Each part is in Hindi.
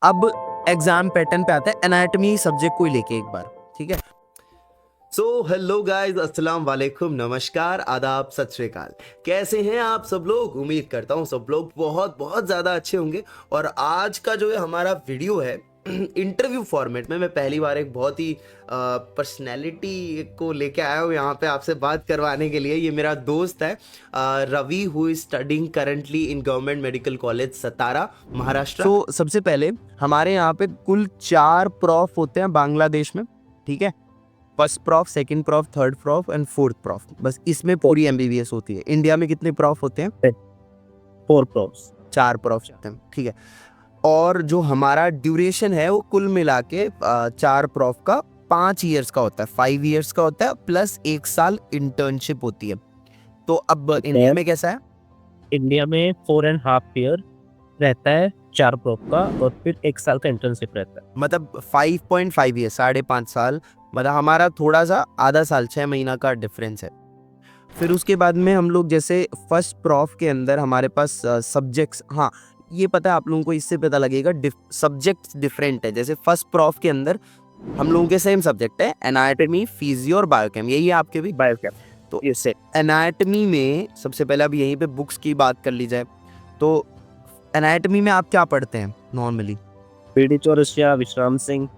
अब एग्जाम पैटर्न पे आता है एनाटॉमी सब्जेक्ट को ही लेके एक बार, ठीक है। सो हेलो गाइस, अस्सलाम वालेकुम, नमस्कार, आदाब, सत श्री अकाल। कैसे हैं आप सब लोग? उम्मीद करता हूँ सब लोग बहुत बहुत ज़्यादा अच्छे होंगे। और आज का जो है हमारा वीडियो है इंटरव्यू फॉर्मेट में। मैं पहली बार एक बहुत ही पर्सनैलिटी को लेके आया हूँ यहाँ पे आपसे बात करवाने के लिए। ये मेरा दोस्त है Ravi, who is studying currently in government medical college Satara, Maharashtra. So सबसे पहले हमारे यहाँ पे कुल 4 प्रॉफ होते हैं बांग्लादेश में, ठीक है। First prof, second prof, third prof and fourth prof, बस इसमें पूरी एमबीबीएस होती है। इंडिया में कितने प्रॉफ होते हैं? 4 प्रॉफ्स। 4 प्रॉफ होते हैं, ठीक है। और जो हमारा ड्यूरेशन है वो कुल मिला के 4 प्रॉफ का 5 ईयर्स का होता है, 5 ईयर्स का होता है, प्लस 1 साल इंटर्नशिप होती है। तो अब इंडिया में कैसा है? इंडिया में 4.5 ईयर रहता है 4 प्रॉफ का, और फिर 1 साल का इंटर्नशिप रहता है। मतलब 5.5 ईयर, 5.5 साल, मतलब हमारा थोड़ा सा आधा साल, 6 महीना का डिफरेंस है। फिर उसके बाद में हम लोग जैसे फर्स्ट प्रॉफ के अंदर हमारे पास सब्जेक्ट्स, हाँ ये पता है आप लोगों को, इससे पता लगेगा सब्जेक्ट्स डिफरेंट है। जैसे फर्स्ट प्रॉफ के अंदर हम लोगों के सेम सब्जेक्ट है, एनाटॉमी, फिजियो और बायोकेम, यही है आपके भी। बायोकेम तो इससे एनाटॉमी में सबसे पहले अब यहीं पे बुक्स की बात कर ली जाए तो एनाटॉमी में आप क्या पढ़ते हैं नॉर्मली? बीडी चौरसिया, विश्राम सिंह।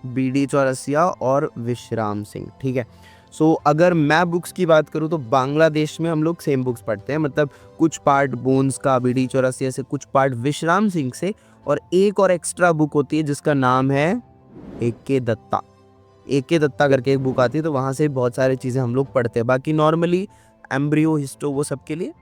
बीडी चौरसिया और विश्राम सिंह, ठीक है। सो अगर मैं बुक्स की बात करूँ तो बांग्लादेश में हम लोग सेम बुक्स पढ़ते हैं, मतलब कुछ पार्ट बोन्स का बीडी चौरसिया से, कुछ पार्ट विश्राम सिंह से, और एक और एक्स्ट्रा बुक होती है जिसका नाम है AK दत्ता। AK दत्ता करके एक बुक आती है, तो वहाँ से बहुत सारी चीज़ें हम लोग पढ़ते हैं। बाकी नॉर्मली एम्ब्रियो, हिस्टो, वो सब के लिए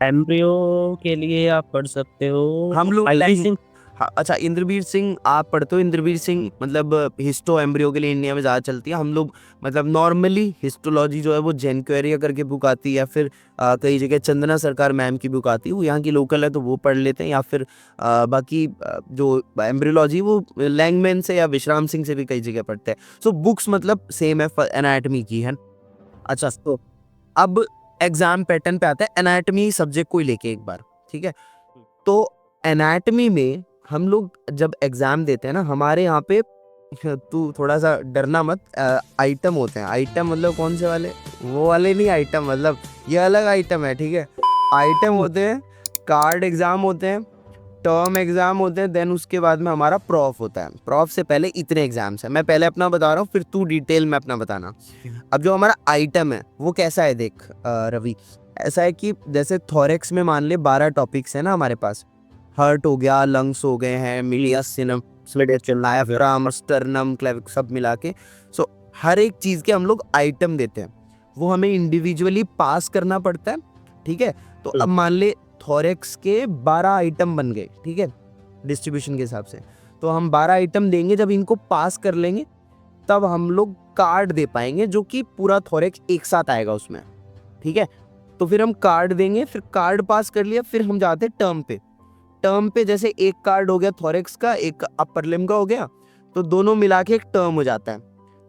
एम्ब्रियो के लिए आप पढ़ सकते हो हम लोग IC सिंह। हाँ, अच्छा इंद्रवीर सिंह आप पढ़ते हो? इंद्रवीर सिंह मतलब हिस्टो एम्ब्रियो के लिए इंडिया में ज़्यादा चलती है। हम लोग मतलब नॉर्मली हिस्टोलॉजी जो है वो जैन क्वेरिया करके बुक आती है, या फिर कई जगह चंदना सरकार मैम की बुक आती है, वो यहाँ की लोकल है तो वो पढ़ लेते हैं। या फिर बाकी जो एम्ब्रियोलॉजी वो लैंगमैन से या विश्राम सिंह से भी कई जगह पढ़ते हैं। सो बुक्स मतलब सेम है एनाटॉमी की, है। अच्छा, तो अब एग्जाम पैटर्न पे आता है एनाटॉमी सब्जेक्ट को ही लेके एक बार, ठीक है। तो एनाटॉमी में हम लोग जब एग्जाम देते हैं ना, हमारे यहाँ पे तू थोड़ा सा डरना मत, आइटम होते हैं। आइटम मतलब कौन से वाले? वो वाले नहीं आइटम, मतलब ये अलग आइटम है, ठीक है। आइटम होते हैं, कार्ड एग्जाम होते हैं, टर्म एग्जाम होते हैं, देन उसके बाद में हमारा प्रॉफ होता है। प्रॉफ से पहले इतने एग्जाम्स हैं। मैं पहले अपना बता रहा हूँ, फिर तू डिटेल में अपना बताना। अब जो हमारा आइटम है वो कैसा है देख रवि, ऐसा है कि जैसे थोरेक्स में मान ले 12 टॉपिक्स है ना हमारे पास। हार्ट हो गया, लंग्स हो गए हैं, मीडियम, डायफ्राम, स्टर्नम, क्लेविक्स, सब मिला के। सो हर एक चीज़ के हम लोग आइटम देते हैं, वो हमें इंडिविजुअली पास करना पड़ता है, ठीक है। तो अब मान ले थोरेक्स के 12 आइटम बन गए, ठीक है, डिस्ट्रीब्यूशन के हिसाब से। तो हम 12 आइटम देंगे, जब इनको पास कर लेंगे तब हम लोग कार्ड दे पाएंगे, जो कि पूरा थोरेक्स एक साथ आएगा उसमें, ठीक है। तो फिर हम कार्ड देंगे, फिर कार्ड पास कर लिया, फिर हम जाते हैं टर्म पे। टर्म पे जैसे एक कार्ड हो गया थोरेक्स का, एक अपर लिम्ब का हो गया, तो दोनों मिला के एक टर्म हो जाता है।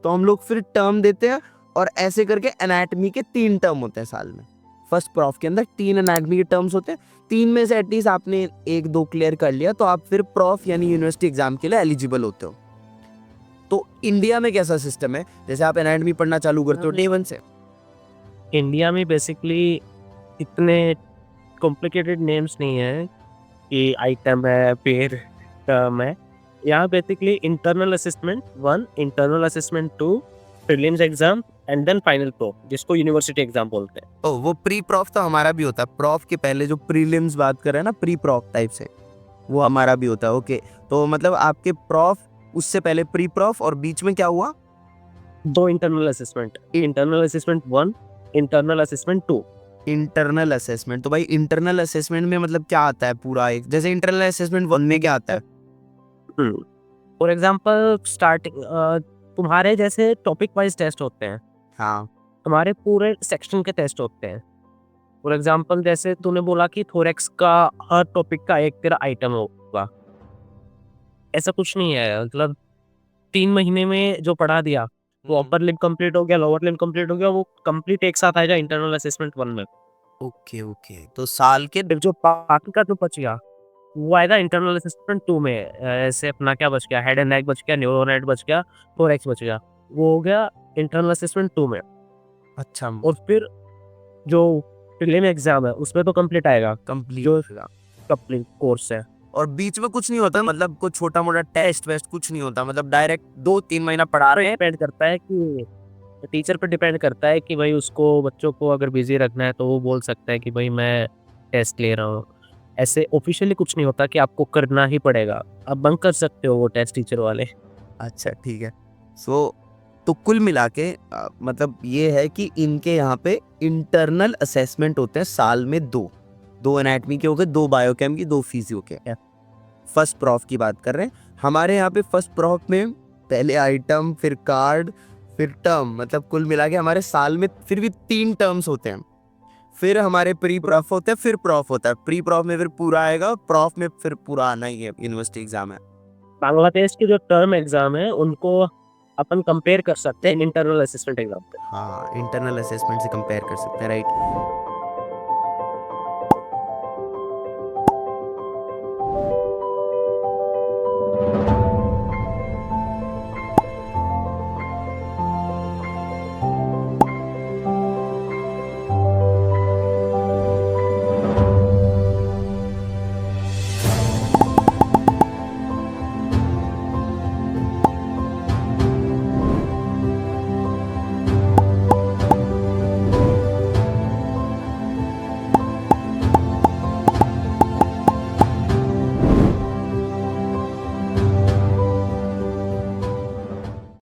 तो हम लोग फिर टर्म देते हैं, और ऐसे करके एनाटॉमी के 3 टर्म होते हैं साल में। फर्स्ट प्रॉफ के अंदर 3 एनाटॉमी के टर्म्स होते हैं। 3 में से एटलीस्ट आपने 1-2 क्लियर कर लिया तो आप फिर प्रॉफ यानी यूनिवर्सिटी एग्जाम के लिए एलिजिबल होते हो। तो इंडिया में कैसा सिस्टम है, जैसे आप एनाटॉमी पढ़ना चालू करते हो डे 1 से? इंडिया में बेसिकली इतने कॉम्प्लिकेटेड नेम्स नहीं है कि आइटम है, फिर टर्म है। यहाँ basically internal assessment 1, internal assessment 2, prelims exam, and then final prof, जिसको यूनिवर्सिटी एग्जाम बोलते हैं। ओ, वो प्री प्रॉफ तो हमारा भी होता है। प्रॉफ के पहले जो प्रीलिम्स बात कर रहे हैं ना, प्री प्रॉफ टाइप से, वो हमारा भी होता है। ओके, तो मतलब आपके प्रॉफ, उससे पहले प्री प्रॉफ, और बीच में क्या हुआ? 2 internal assessment, internal assessment 1, internal assessment 2। Internal assessment, तो भाई इंटरनल असेसमेंट में मतलब क्या आता है पूरा एक, जैसे इंटरनल असेसमेंट 1 में क्या आता है? फॉर एग्जाम्पल स्टार्टिंग तुम्हारे जैसे टॉपिक वाइज टेस्ट होते हैं, हाँ, तुम्हारे पूरे सेक्शन के टेस्ट होते हैं। फॉर एग्जाम्पल जैसे तूने बोला कि थोरेक्स का हर टॉपिक का एक तेरा आइटम होगा, ऐसा कुछ नहीं है। मतलब 3 महीने में जो पढ़ा दिया वो अपर लिम्ब कंप्लीट हो गया, लोअर लिम्ब कंप्लीट हो गया, वो कंप्लीट एक साथ आएगा इंटरनल असेसमेंट 1 में। ओके ओके, तो साल के फिर जो बाकी का जो बच गया वो आएगा इंटरनल असेसमेंट 2 में। ऐसे अपना क्या बच गया, हेड एंड नेक बच गया, न्यूरोनेट बच गया, थोरैक्स बच गया। वो हो गया इंटरनल असेसमेंट 2 में। अच्छा और फिर जो प्रीलिम एग्जाम है उसमें तो कंप्लीट आएगा, कंप्लीट जो कंप्लीट कोर्स है। और बीच में कुछ नहीं होता, मतलब कुछ छोटा मोटा टेस्ट वेस्ट कुछ नहीं होता, मतलब डायरेक्ट 2-3 महीना पढ़ा रहे हैं। डिपेंड करता है कि टीचर पे डिपेंड करता है कि भाई उसको बच्चों को अगर बिजी रखना है तो वो बोल सकता है कि भाई मैं टेस्ट ले रहा हूँ। ऐसे ऑफिशियली कुछ नहीं होता कि आपको करना ही पड़ेगा, आप बंक कर सकते हो वो टेस्ट टीचर वाले। अच्छा ठीक है। सो तो कुल मिला के मतलब ये है कि इनके यहाँ पे इंटरनल असेसमेंट होते हैं साल में दो एनाटमी के हो गए, 2 बायोकेम की, 2 फिजियो के। फर्स्ट प्रॉफ की बात कर रहे हैं हमारे यहाँ पे। फर्स्ट प्रॉफ में पहले आइटम, फिर कार्ड, फिर टर्म, मतलब कुल मिला के हमारे साल में फिर भी 3 टर्म्स होते हैं। फिर हमारे प्री प्रॉफ होते हैं, फिर प्रॉफ होता है। प्री प्रॉफ में फिर पूरा आएगा, प्रॉफ में फिर पूरा आना ही है, यूनिवर्सिटी एग्जाम है। बांग्लादेश के जो टर्म एग्जाम है उनको अपन कंपेयर कर सकते हैं इंटरनल असिस्टेंट एग्जाम पे। हाँ, इंटरनल असेसमेंट से कंपेयर कर सकते हैं, राइट।